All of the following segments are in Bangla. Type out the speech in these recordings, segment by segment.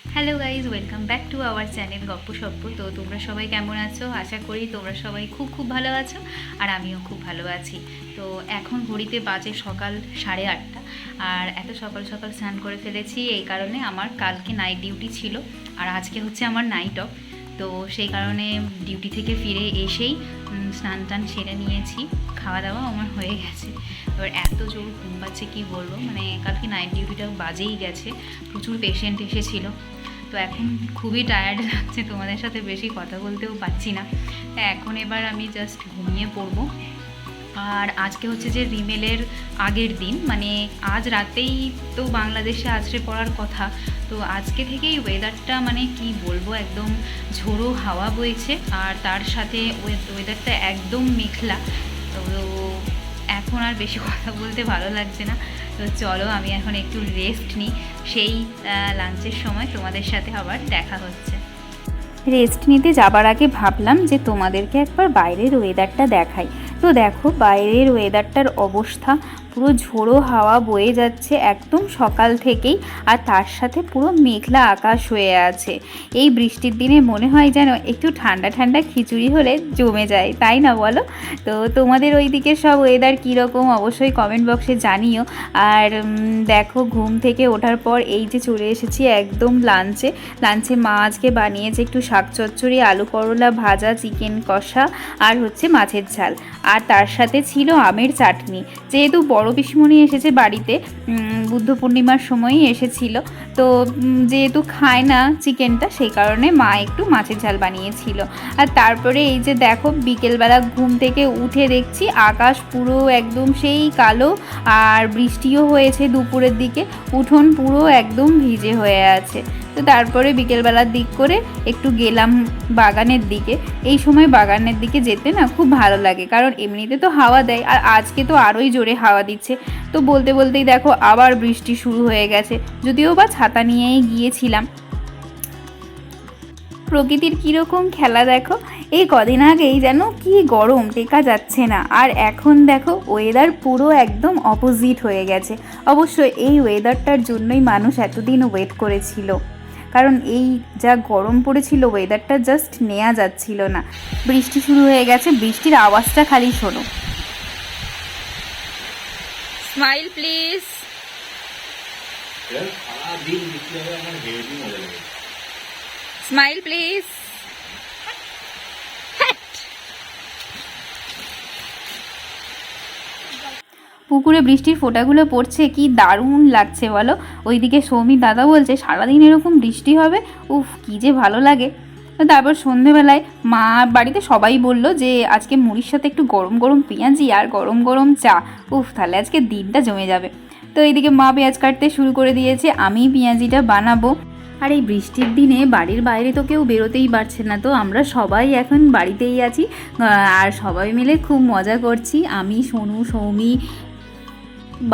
Hello guys, welcome back to our channel গপ্প সপ্প। তো তোমরা সবাই কেমন আছো? আশা করি তোমরা সবাই খুব খুব ভালো আছো, আর আমিও খুব ভালো আছি। তো এখন ঘড়িতে বাজে সকাল 8:30, আর এত সকাল সকাল স্নান করে ফেলেছি এই কারণে আমার কালকে নাইট ডিউটি ছিল, আর আজকে হচ্ছে আমার নাইট অফ। তো সেই কারণে ডিউটি থেকে ফিরে এসেই স্নান টান সেরে নিয়েছি, খাওয়া দাওয়া আমার হয়ে গেছে। এবার এত জোর ঘুম পাচ্ছে কী বলবো, মানে কালকে নাইট ডিউটিটা বাজেই গেছে, প্রচুর পেশেন্ট এসেছিলো। তো এখন খুবই টায়ার্ড লাগছে, তোমাদের সাথে বেশি কথা বলতেও পারছি না। এখন এবার আমি জাস্ট ঘুমিয়ে পড়বো। আর আজকে হচ্ছে যে রিমেলের আগের দিন, মানে আজ রাতেই তো বাংলাদেশে আছড়ে পড়ার কথা। তো আজকে থেকেই ওয়েদারটা মানে কি বলবো, একদম ঝোড়ো হাওয়া বইছে, আর তার সাথে ওয়েদারটা একদম মেঘলা। তো এখন আর বেশি কথা বলতে ভালো লাগছে না। তো চলো আমি এখন একটু রেস্ট নিই, সেই লাঞ্চের সময় তোমাদের সাথে আবার দেখা হচ্ছে। রেস্ট নিতে যাবার আগে ভাবলাম যে তোমাদেরকে একবার বাইরের ওয়েদারটা দেখাই। তো দেখো বাইরের ওয়েদারটার অবস্থা, পুরো ঝোড়ো হাওয়া বয়ে যাচ্ছে একদম সকাল থেকেই, আর তার সাথে পুরো মেঘলা আকাশ হয়ে আছে। এই বৃষ্টির দিনে মনে হয় যেন একটু ঠান্ডা ঠান্ডা খিচুড়ি হলে জমে যায়, তাই না বলো? তো তোমাদের ওই দিকে সব ওয়েদার কীরকম অবশ্যই কমেন্ট বক্সে জানিও। আর দেখো ঘুম থেকে ওঠার পর এই যে চলে এসেছি একদম লাঞ্চে মা আজকে বানিয়েছে একটু শাক চচ্চড়ি, আলু করলা ভাজা, চিকেন কষা, আর হচ্ছে মাছের ঝাল, আর তার সাথে ছিল আমের চাটনি। যেহেতু বড় পিসমণি এসেছে বাড়িতে, বুদ্ধ পূর্ণিমার সময়ই এসেছিল, তো যেহেতু খায় না চিকেনটা, সেই কারণে মা একটু মাছের ঝাল বানিয়েছিল। আর তারপরে এই যে দেখো বিকেলবেলা ঘুম থেকে উঠে দেখছি আকাশ পুরো একদম সেই কালো, আর বৃষ্টিও হয়েছে দুপুরের দিকে, উঠোন পুরো একদম ভিজে হয়ে আছে। তো তারপরে বিকেলবেলার দিক করে একটু গেলাম বাগানের দিকে। এই সময় বাগানের দিকে যেতে না খুব ভালো লাগে, কারণ এমনিতে তো হাওয়া দেয়, আর আজকে তো আরোই জোরে হাওয়া দিচ্ছে। তো বলতে বলতেই দেখো আবার বৃষ্টি শুরু হয়ে গেছে, যদিও বা ছাতা নিয়েই গিয়েছিলাম। প্রকৃতির কীরকম খেলা দেখো, এই কদিন আগেই যেন কি গরম টেকা যাচ্ছে না, আর এখন দেখো ওয়েদার পুরো একদম অপোজিট হয়ে গেছে। অবশ্যই এই ওয়েদারটার জন্যই মানুষ এতদিন ওয়েট করেছিল, কারণ এই যা গরম পড়েছিল ওয়েদারটা জাস্ট নেওয়া যাচ্ছিল না। বৃষ্টি শুরু হয়ে গেছে, বৃষ্টির আওয়াজটা খালি শোনো। Smile please. Smile please. পুকুরে বৃষ্টির ফোঁটাগুলো পড়ছে, কি দারুণ লাগছে বলো। ওইদিকে সৌমির দাদা বলছে সারাদিন এরকম বৃষ্টি হবে, উফ কি যে ভালো লাগে। তারপর সন্ধেবেলায় মা বাড়িতে সবাই বলল যে আজকে মুড়ির সাথে একটু গরম গরম পেঁয়াজি আর গরম গরম চা, উফ তাহলে আজকে দিনটা জমে যাবে। তো এইদিকে মা পেঁয়াজ কাটতে শুরু করে দিয়েছে, আমি পেঁয়াজিটা বানাবো। আর এই বৃষ্টির দিনে বাড়ির বাইরে তো কেউ বেরোতেই পারছে না, তো আমরা সবাই এখন বাড়িতেই আছি, আর সবাই মিলে খুব মজা করছি। আমি, সোনু, সৌমি,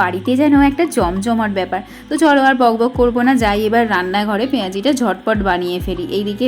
বাড়িতে যেন একটা জমজমাট ব্যাপার। তো চলো আর বকবক করবো না, যাই এবার রান্নাঘরে পেঁয়াজিটা ঝটপট বানিয়ে ফেলি। এইদিকে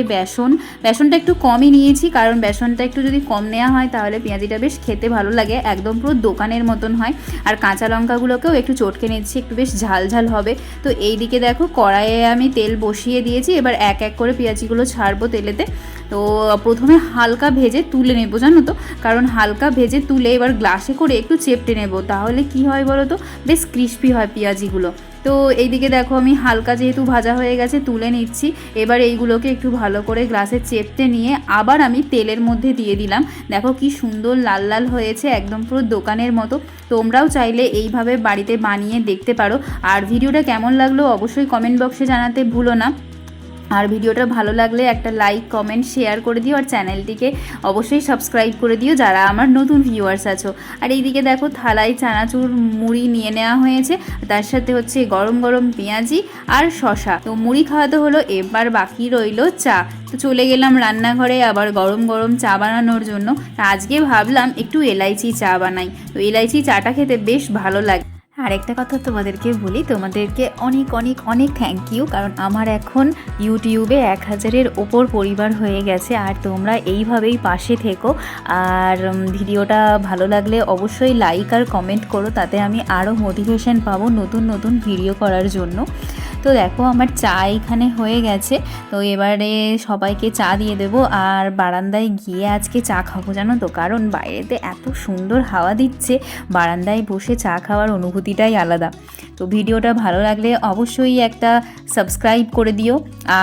বেসনটা একটু কমই নিয়েছি, কারণ বেসনটা একটু যদি কম নেওয়া হয় তাহলে পেঁয়াজিটা বেশ খেতে ভালো লাগে, একদম পুরো দোকানের মতন হয়। আর কাঁচা লঙ্কাগুলোকেও একটু চটকে নিচ্ছি, একটু বেশ ঝাল ঝাল হবে। তো এইদিকে দেখো কড়াইয়ে আমি তেল বসিয়ে দিয়েছি, এবার এক এক করে পেঁয়াজিগুলো ছাড়বো তেলেতে। তো প্রথমে হালকা ভেজে তুলে নেবো জানো তো, কারণ হালকা ভেজে তুলে এবার গ্লাসে করে একটু চেপটে নেবো, তাহলে কি হয় বলো তো, বেশ ক্রিস্পি হয় পেঁয়াজিগুলো। তো এইদিকে দেখো আমি হালকা যেহেতু ভাজা হয়ে গেছে তুলে নিচ্ছি, এবার এইগুলোকে একটু ভালো করে গ্লাসে চেপটে নিয়ে আবার আমি তেলের মধ্যে দিয়ে দিলাম। দেখো কি সুন্দর লাল লাল হয়েছে, একদম পুরো দোকানের মতো। তোমরাও চাইলে এইভাবে বাড়িতে বানিয়ে দেখতে পারো। আর ভিডিওটা কেমন লাগলো অবশ্যই কমেন্ট বক্সে জানাতে ভুলো না। আর ভিডিওটা ভালো লাগলে একটা লাইক কমেন্ট শেয়ার করে দিও, আর চ্যানেলটিকে অবশ্যই সাবস্ক্রাইব করে দিও যারা আমার নতুন ভিউয়ার্স আছো। আর এইদিকে দেখো থালায় চানাচুর মুড়ি নিয়ে নেওয়া হয়েছে, তার সাথে হচ্ছে গরম গরম পেঁয়াজি আর শশা। তো মুড়ি খাওয়াতে হলো, এবার বাকি রইল চা। তো চলে গেলাম রান্নাঘরে আবার গরম গরম চা বানানোর জন্য। আজকে ভাবলাম একটু এলাইচি চা বানাই, তো এলাইচি চাটা খেতে বেশ ভালো লাগে। আরেকটা কথা তোমাদেরকে বলি, তোমাদেরকে অনেক অনেক অনেক থ্যাংক ইউ, কারণ আমার এখন ইউটিউবে 1000-এর ওপর পরিবার হয়ে গেছে, আর তোমরা এইভাবেই পাশে থেকো। আর ভিডিওটা ভালো লাগলে অবশ্যই লাইক আর কমেন্ট করো, তাতে আমি আরও মোটিভেশন পাবো নতুন নতুন ভিডিও করার জন্য। তো দেখো আমার চা এখানে হয়ে গেছে, তো এবারে সবাইকে চা দিয়ে দেবো। আর বারান্দায় গিয়ে আজকে চা খাবো জানো তো, কারণ বাইরেতে এত সুন্দর হাওয়া দিচ্ছে, বারান্দায় বসে চা খাওয়ার অনুভূতিটাই আলাদা। তো ভিডিওটা ভালো লাগলে অবশ্যই একটা সাবস্ক্রাইব করে দিও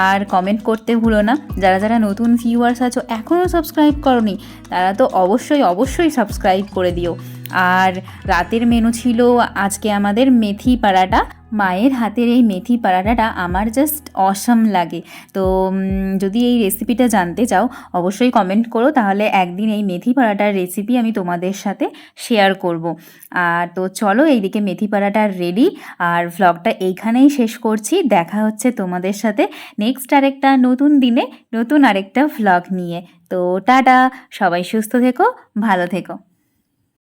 আর কমেন্ট করতে ভুলো না। যারা যারা নতুন ভিউয়ার্স আছো এখনও সাবস্ক্রাইব করোনি, তারা তো অবশ্যই সাবস্ক্রাইব করে দিও। আর রাতের মেনু ছিল আজকে আমাদের মেথি পরাটা। মায়ের হাতের এই মেথি পরাটাটা আমার জাস্ট অসাম লাগে। তো যদি এই রেসিপিটা জানতে চাও অবশ্যই কমেন্ট করো, তাহলে একদিন এই মেথি পরাটার রেসিপি আমি তোমাদের সাথে শেয়ার করব। আর তো চলো, এইদিকে মেথি পরাটা রেডি, আর ভ্লগটা এইখানেই শেষ করছি। দেখা হচ্ছে তোমাদের সাথে নেক্সট আরেকটা নতুন দিনে নতুন আরেকটা ভ্লগ নিয়ে। তো টাটা, সবাই সুস্থ থেকো, ভালো থেকো।